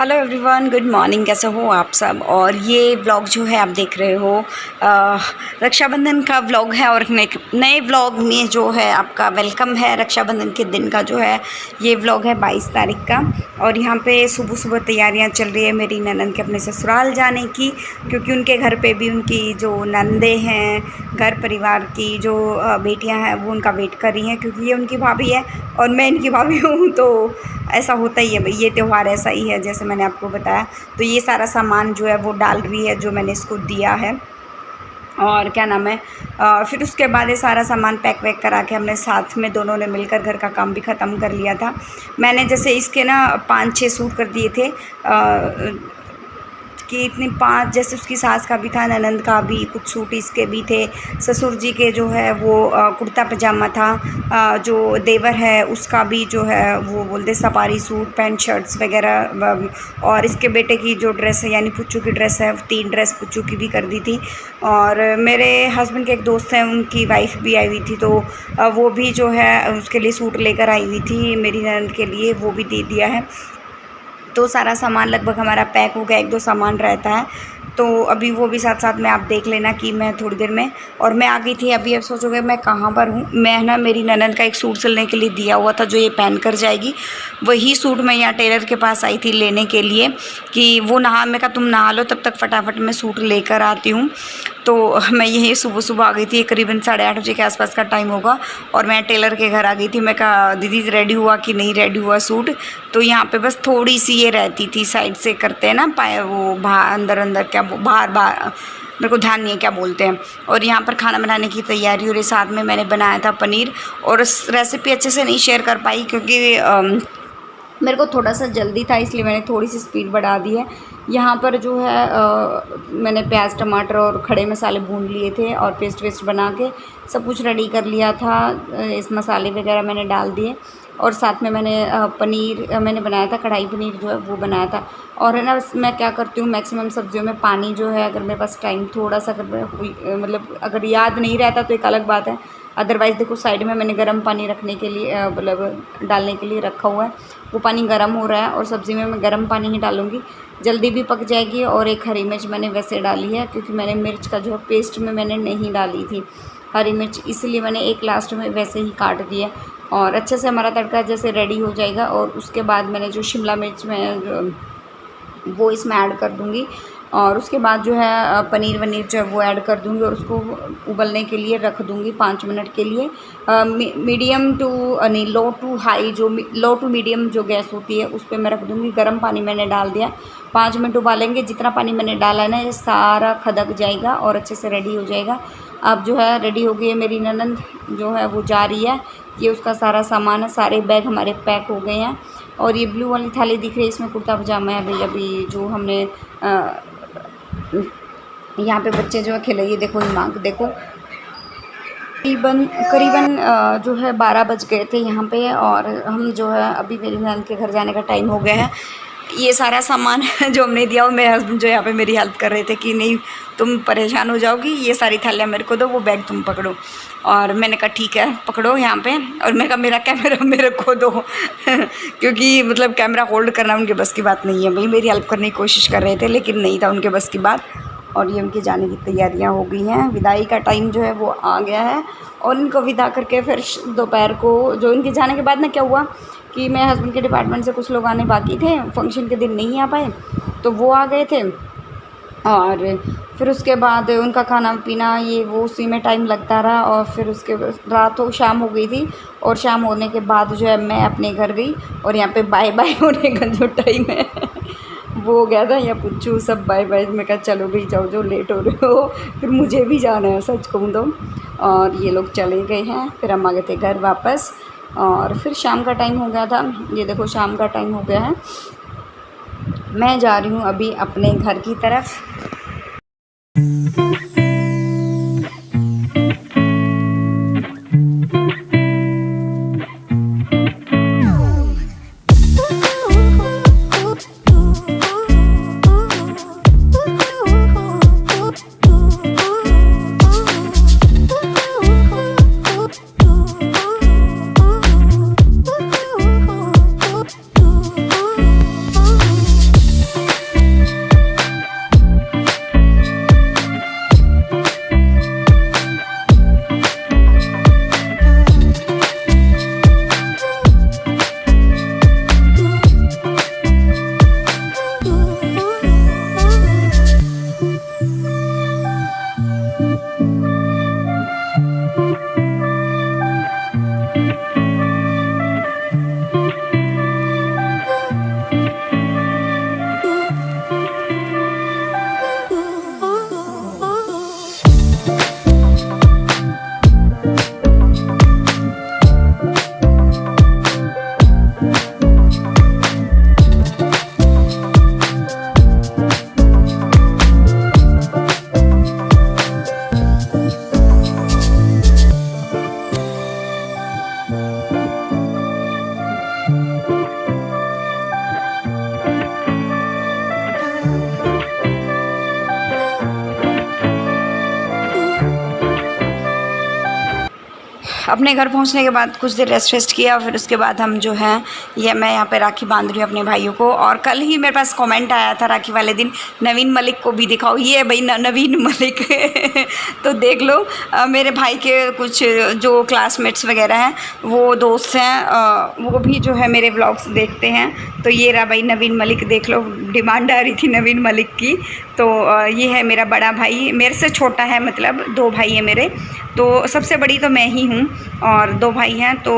Hello everyone, good morning. कैसे हो आप सब। और ये व्लॉग जो है आप देख रहे हो रक्षाबंधन का व्लॉग है। और नए व्लॉग में जो है आपका वेलकम है। रक्षाबंधन के दिन का जो है ये व्लॉग है 22 तारीख का। और यहाँ पे सुबह सुबह तैयारियाँ चल रही है मेरी ननद के अपने ससुराल जाने की, क्योंकि उनके घर पे भी उनकी जो नंदे हैं, घर परिवार की जो बेटियाँ हैं वो उनका वेट कर रही हैं, क्योंकि ये उनकी भाभी है और मैं इनकी भाभी हूँ। तो ऐसा होता ही है भाई, ये त्यौहार ऐसा ही है जैसे मैंने आपको बताया। तो ये सारा सामान जो है वो डाल रही है जो मैंने इसको दिया है। और क्या नाम है, फिर उसके बाद ये सारा सामान पैक वैक करा के हमने साथ में दोनों ने मिलकर घर का काम भी ख़त्म कर लिया था। मैंने जैसे इसके ना 5-6 सूट कर दिए थे कि इतनी 5, जैसे उसकी सास का भी था, ननंद का भी कुछ सूट इसके भी थे, ससुर जी के जो है वो कुर्ता पजामा था, जो देवर है उसका भी जो है वो बोलते सफारी सूट, पैंट शर्ट्स वगैरह। और इसके बेटे की जो ड्रेस है यानी पुच्चू की ड्रेस है, 3 ड्रेस पुच्चू की भी कर दी थी। और मेरे हस्बैंड के एक दोस्त हैं, उनकी वाइफ भी आई हुई थी, तो वो भी जो है उसके लिए सूट लेकर आई हुई थी मेरी ननंद के लिए, वो भी दे दिया है। तो सारा सामान लगभग हमारा पैक हो गया, 1-2 सामान रहता है, तो अभी वो भी साथ साथ में आप देख लेना कि मैं थोड़ी देर में। और मैं आ गई थी। अभी अब सोचोगे मैं कहाँ पर हूँ। मैं ना मेरी ननद का एक सूट सिलने के लिए दिया हुआ था जो ये पहन कर जाएगी, वही सूट मैं यहाँ टेलर के पास आई थी लेने के लिए कि वो मैं कहा तुम नहा लो, तब तक फटाफट मैं सूट लेकर आती हूँ। तो मैं यही सुबह सुबह आ गई थी, करीबन 8:30 बजे के आसपास का टाइम होगा। और मैं टेलर के घर आ गई थी। मैं कहा दीदी रेडी हुआ कि नहीं रेडी हुआ सूट। तो यहाँ पे बस थोड़ी सी ये रहती थी, साइड से करते हैं ना पाए वो बाहर अंदर अंदर क्या बाहर मेरे को ध्यान नहीं है क्या बोलते हैं। और यहाँ पर खाना बनाने की तैयारी हो रही, साथ में मैंने बनाया था पनीर। और रेसिपी अच्छे से नहीं शेयर कर पाई क्योंकि मेरे को थोड़ा सा जल्दी था, इसलिए मैंने थोड़ी सी स्पीड बढ़ा दी है। यहाँ पर जो है मैंने प्याज टमाटर और खड़े मसाले भून लिए थे और पेस्ट वेस्ट बना के सब कुछ रेडी कर लिया था। इस मसाले वगैरह मैंने डाल दिए। और साथ में मैंने पनीर मैंने बनाया था, कढ़ाई पनीर जो है वो बनाया था। और है ना, मैं क्या करती हूँ मैक्सिमम सब्जियों में पानी जो है, अगर मेरे पास टाइम थोड़ा सा मतलब अगर याद नहीं रहता तो एक अलग बात है, अदरवाइज़ देखो साइड में मैंने गर्म पानी रखने के लिए मतलब डालने के लिए रखा हुआ है। वो पानी गर्म हो रहा है और सब्ज़ी में मैं गर्म पानी ही डालूँगी, जल्दी भी पक जाएगी। और एक हरी मिर्च मैंने वैसे डाली है क्योंकि मैंने मिर्च का जो पेस्ट में मैंने नहीं डाली थी हरी मिर्च, इसलिए मैंने एक लास्ट में वैसे ही काट दिया। और अच्छे से हमारा तड़का जैसे रेडी हो जाएगा और उसके बाद मैंने जो शिमला मिर्च में वो इसमें ऐड कर दूँगी। और उसके बाद जो है पनीर वनीर जो है वो ऐड कर दूँगी और उसको उबलने के लिए रख दूँगी 5 मिनट के लिए। मीडियम टू नहीं लो टू हाई, जो लो टू मीडियम जो गैस होती है उस पर मैं रख दूँगी। गर्म पानी मैंने डाल दिया, 5 मिनट उबालेंगे। जितना पानी मैंने डाला है ना ये सारा खदक जाएगा और अच्छे से रेडी हो जाएगा। अब जो है रेडी हो गई है मेरी ननंद, जो है वो जा रही है। ये उसका सारा सामान है, सारे बैग हमारे पैक हो गए हैं। और ये ब्लू वाली थाली दिख रही है, इसमें कुर्ता पजामा है भाई। अभी जो हमने यहाँ पे बच्चे जो है खेले, ये देखो हिमांक देखो, करीबन जो है 12 बज गए थे यहाँ पे। और हम जो है अभी मेरी ननद के घर जाने का टाइम हो गया है। ये सारा सामान जो हमने दिया, और मेरे हस्बैंड जो यहाँ पे मेरी हेल्प कर रहे थे कि नहीं तुम परेशान हो जाओगी, ये सारी थालियाँ मेरे को दो, वो बैग तुम पकड़ो। और मैंने कहा ठीक है पकड़ो यहाँ पे। और मैं कहा मेरा कैमरा मेरे को दो क्योंकि मतलब कैमरा होल्ड करना उनके बस की बात नहीं है भाई। मेरी हेल्प करने की कोशिश कर रहे थे लेकिन नहीं था उनके बस की बात। और ये उनके जाने की तैयारियां हो गई हैं, विदाई का टाइम जो है वो आ गया है। और इनको विदा करके फिर दोपहर को जो इनके जाने के बाद ना क्या हुआ कि मेरे हस्बैंड के डिपार्टमेंट से कुछ लोग आने बाकी थे, फंक्शन के दिन नहीं आ पाए, तो वो आ गए थे। और फिर उसके बाद उनका खाना पीना ये वो उसी में टाइम लगता रहा। और फिर उसके रात हो शाम हो गई थी। और शाम होने के बाद जो है मैं अपने घर गई और यहाँ पे बाय बाय होने का जो टाइम है वो हो गया था। या पुच्छू सब बाय बाय, मैं कहा चलो भाई जाओ जो लेट हो रहे हो, फिर मुझे भी जाना है सच कहूँ तो। और ये लोग चले गए हैं, फिर हम आ गए थे घर वापस। और फिर शाम का टाइम हो गया था, ये देखो शाम का टाइम हो गया है। मैं जा रही हूँ अभी अपने घर की तरफ। अपने घर पहुंचने के बाद कुछ देर रेस्ट किया, फिर उसके बाद हम जो है ये मैं यहाँ पे राखी बांध रही हूँ अपने भाइयों को। और कल ही मेरे पास कमेंट आया था राखी वाले दिन, नवीन मलिक को भी दिखाओ, ये है भाई नवीन मलिक तो देख लो मेरे भाई के कुछ जो क्लासमेट्स वगैरह हैं, वो दोस्त हैं, वो भी जो है मेरे व्लॉग्स देखते हैं। तो ये रहा भाई नवीन मलिक, देख लो, डिमांड आ रही थी नवीन मलिक की। तो ये है मेरा बड़ा भाई, मेरे से छोटा है, मतलब 2 भाई हैं मेरे, तो सबसे बड़ी तो मैं ही हूँ और 2 भाई हैं। तो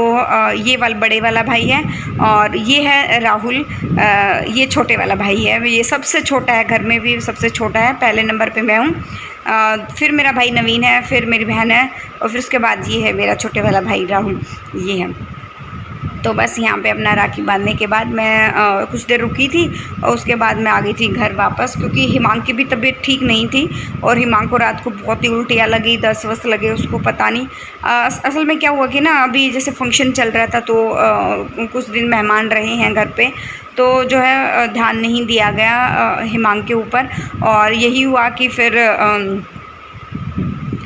ये बड़े वाला भाई है और ये है राहुल, ये छोटे वाला भाई है, ये सबसे छोटा है, घर में भी सबसे छोटा है, पहले नंबर पे मैं हूँ। फिर मेरा भाई नवीन है, फिर मेरी बहन है और फिर उसके बाद ये है मेरा छोटे वाला भाई राहुल, ये है। तो बस यहाँ पे अपना राखी बांधने के बाद मैं कुछ देर रुकी थी और उसके बाद मैं आ गई थी घर वापस, क्योंकि हिमांग की भी तबीयत ठीक नहीं थी और हिमांग को रात को बहुत ही उल्टियाँ लगी, दस्त वस्त लगे, उसको पता नहीं। असल में क्या हुआ कि ना, अभी जैसे फंक्शन चल रहा था तो कुछ दिन मेहमान रहे हैं घर पे, तो जो है ध्यान नहीं दिया गया हिमांग के ऊपर और यही हुआ कि फिर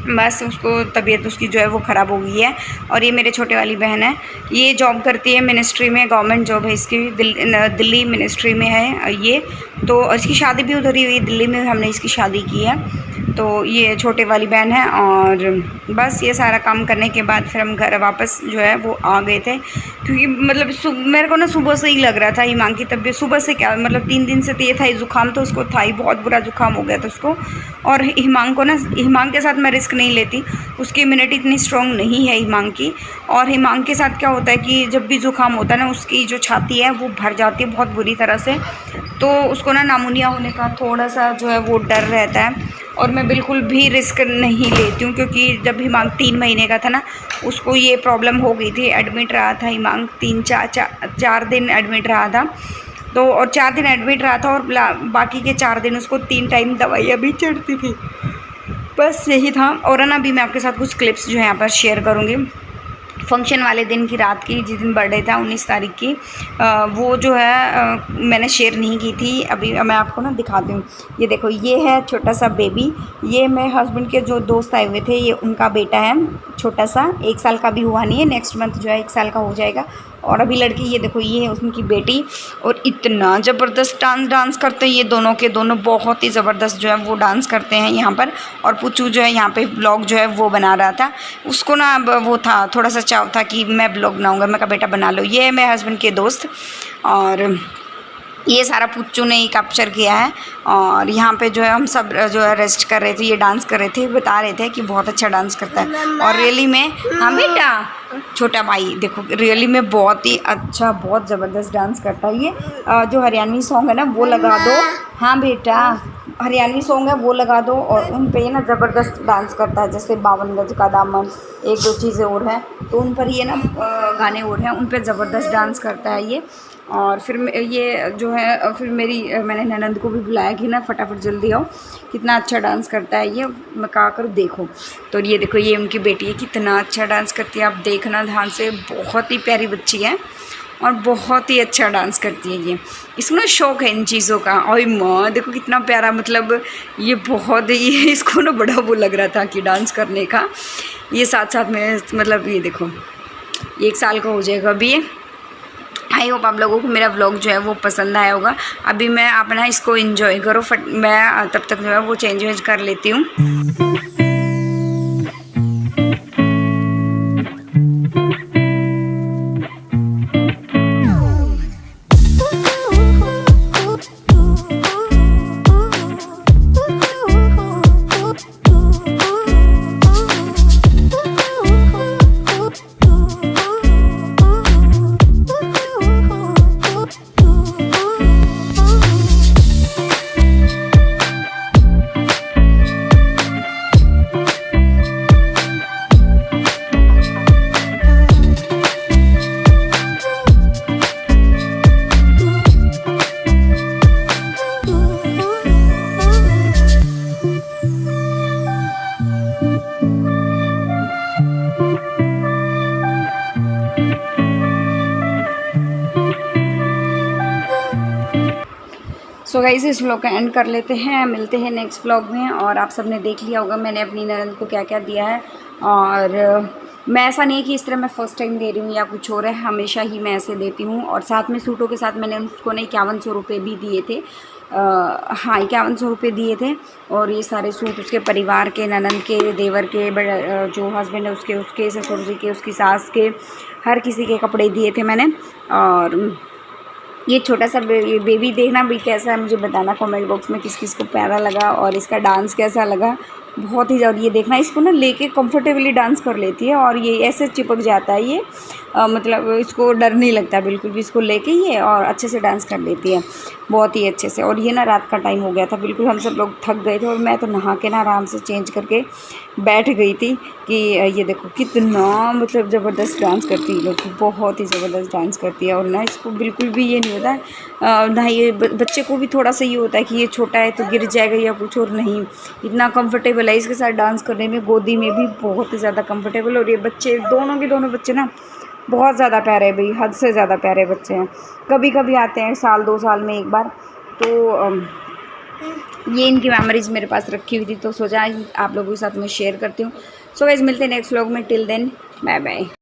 बस उसको तबीयत उसकी जो है वो ख़राब हो गई है। और ये मेरे छोटे वाली बहन है, ये जॉब करती है मिनिस्ट्री में, गवर्नमेंट जॉब है इसकी, दिल्ली मिनिस्ट्री में है ये। तो इसकी शादी भी उधर ही हुई, दिल्ली में हमने इसकी शादी की है। तो ये छोटे वाली बहन है और बस ये सारा काम करने के बाद फिर हम घर वापस जो है वो आ गए थे, क्योंकि मतलब मेरे को ना सुबह से ही लग रहा था हिमांग की तबीयत, सुबह से क्या मतलब 3 दिन से तो ये था ही, ज़ुकाम तो उसको था ही, बहुत बुरा ज़ुकाम हो गया था उसको। और हिमांग को ना, हिमांग के साथ मैं रिस्क नहीं लेती, उसकी इम्यूनिटी इतनी स्ट्रॉन्ग नहीं है हिमांग की। और हिमांग के साथ क्या होता है कि जब भी ज़ुकाम होता है ना, उसकी जो छाती है वो भर जाती है बहुत बुरी तरह से, तो उसको ना नामुनिया होने का थोड़ा सा जो है वो डर रहता है। और मैं बिल्कुल भी रिस्क नहीं लेती हूँ, क्योंकि जब हिमांग 3 महीने का था ना, उसको ये प्रॉब्लम हो गई थी, एडमिट रहा था हिमांग, 4 दिन एडमिट रहा था। तो और 4 दिन एडमिट रहा था और बाकी के 4 दिन उसको 3 टाइम दवाइयाँ भी चढ़ती थी। बस यही था। और ना अभी मैं आपके साथ कुछ क्लिप्स जो है यहाँ पर शेयर करूँगी फंक्शन वाले दिन की, रात की, जिस दिन बर्थडे था 19 तारीख की, वो जो है मैंने शेयर नहीं की थी। अभी मैं आपको ना दिखाती हूँ, ये देखो, ये है छोटा सा बेबी, ये मेरे हस्बैंड के जो दोस्त आए हुए थे, ये उनका बेटा है, छोटा सा, 1 साल का भी हुआ नहीं है, नेक्स्ट मंथ जो है 1 साल का हो जाएगा। और अभी लड़की, ये देखो, ये है उनकी बेटी, और इतना ज़बरदस्त डांस करते हैं ये दोनों के दोनों, बहुत ही ज़बरदस्त जो है वो डांस करते हैं यहाँ पर। और पुच्चू जो है यहाँ पे ब्लॉग जो है वो बना रहा था, उसको ना अब वो था, थोड़ा सा चाव था कि मैं ब्लॉग बनाऊँगा, मैं कहा बेटा बना लो। ये है मेरे हस्बैंड के दोस्त और ये सारा पुच्चू ने ही कैप्चर किया है। और यहाँ पे जो है हम सब जो है रेस्ट कर रहे थे, ये डांस कर रहे थे, बता रहे थे कि बहुत अच्छा डांस करता है। और रियली में, हाँ बेटा, छोटा भाई देखो, रियली में बहुत ही अच्छा, बहुत ज़बरदस्त डांस करता है ये। जो हरियाणवी सॉन्ग है ना वो लगा दो, हाँ बेटा, हरियाणवी सॉन्ग है वो लगा दो, और उन पे ना ज़बरदस्त डांस करता है, जैसे 52 गज का दामन, 1-2 चीज़ें और हैं, तो उन पर ये ना गाने और हैं, उन पर ज़बरदस्त डांस करता है ये। और फिर ये जो है, फिर मैंने ननंद को भी बुलाया कि ना फटाफट जल्दी आओ, कितना अच्छा डांस करता है ये, मैं कहा करो देखो। तो ये देखो, ये उनकी बेटी है, कितना अच्छा डांस करती है, आप देखना ध्यान से, बहुत ही प्यारी बच्ची है और बहुत ही अच्छा डांस करती है ये, इसको ना शौक़ है इन चीज़ों का। और माँ देखो कितना प्यारा, मतलब ये बहुत ही इसको ना बड़ा वो लग रहा था कि डांस करने का, ये साथ साथ में, मतलब ये देखो, 1 साल का हो जाएगा अभी ये। आई होप आप लोगों को मेरा व्लॉग जो है वो पसंद आया होगा। अभी मैं अपना इसको एंजॉय करो, मैं तब तक जो है वो चेंज वेंज कर लेती हूँ। सो गाइस, इस व्लॉग का एंड कर लेते हैं, मिलते हैं नेक्स्ट व्लॉग में। और आप सबने देख लिया होगा मैंने अपनी ननद को क्या क्या दिया है, और मैं ऐसा नहीं है कि इस तरह मैं फ़र्स्ट टाइम दे रही हूँ या कुछ और है, हमेशा ही मैं ऐसे देती हूँ। और साथ में सूटों के साथ मैंने उसको ना 5100 रुपये भी दिए थे। हाँ 5100 रुपये दिए थे। और ये सारे सूट उसके परिवार के, ननंद के, देवर के, जो हस्बैंड है उसके ससुर जी के, उसकी सास के, हर किसी के कपड़े दिए थे मैंने। और ये छोटा सा बेबी देखना भी कैसा है, मुझे बताना कमेंट बॉक्स में किस किस को प्यारा लगा और इसका डांस कैसा लगा। बहुत ही ज़्यादा ये देखना, इसको ना लेके कंफर्टेबली डांस कर लेती है और ये ऐसे चिपक जाता है ये, मतलब इसको डर नहीं लगता बिल्कुल भी, इसको लेके ये और अच्छे से डांस कर लेती है बहुत ही अच्छे से। और ये ना रात का टाइम हो गया था, बिल्कुल हम सब लोग थक गए थे और मैं तो नहा के ना आराम से चेंज करके बैठ गई थी कि ये देखो कितना मतलब ज़बरदस्त डांस करती है, लोग बहुत ही ज़बरदस्त डांस करती है। और ना इसको बिल्कुल भी ये नहीं होता है ना, ये बच्चे को भी थोड़ा सा ये होता है कि ये छोटा है तो गिर जाएगा या कुछ, और नहीं, इतना कंफर्टेबल है इसके साथ डांस करने में, गोदी में भी बहुत ही ज़्यादा कंफर्टेबल। और ये बच्चे दोनों के दोनों बच्चे ना बहुत ज़्यादा प्यारे भाई, हद से ज़्यादा प्यारे बच्चे हैं। कभी कभी आते हैं साल 2 साल में एक बार, तो ये इनकी मेमोरीज़ मेरे पास रखी हुई थी तो सोचा आप लोगों के साथ मैं शेयर करती हूँ। सो गाइस मिलते हैं नेक्स्ट व्लॉग में, टिल देन बाय बाय।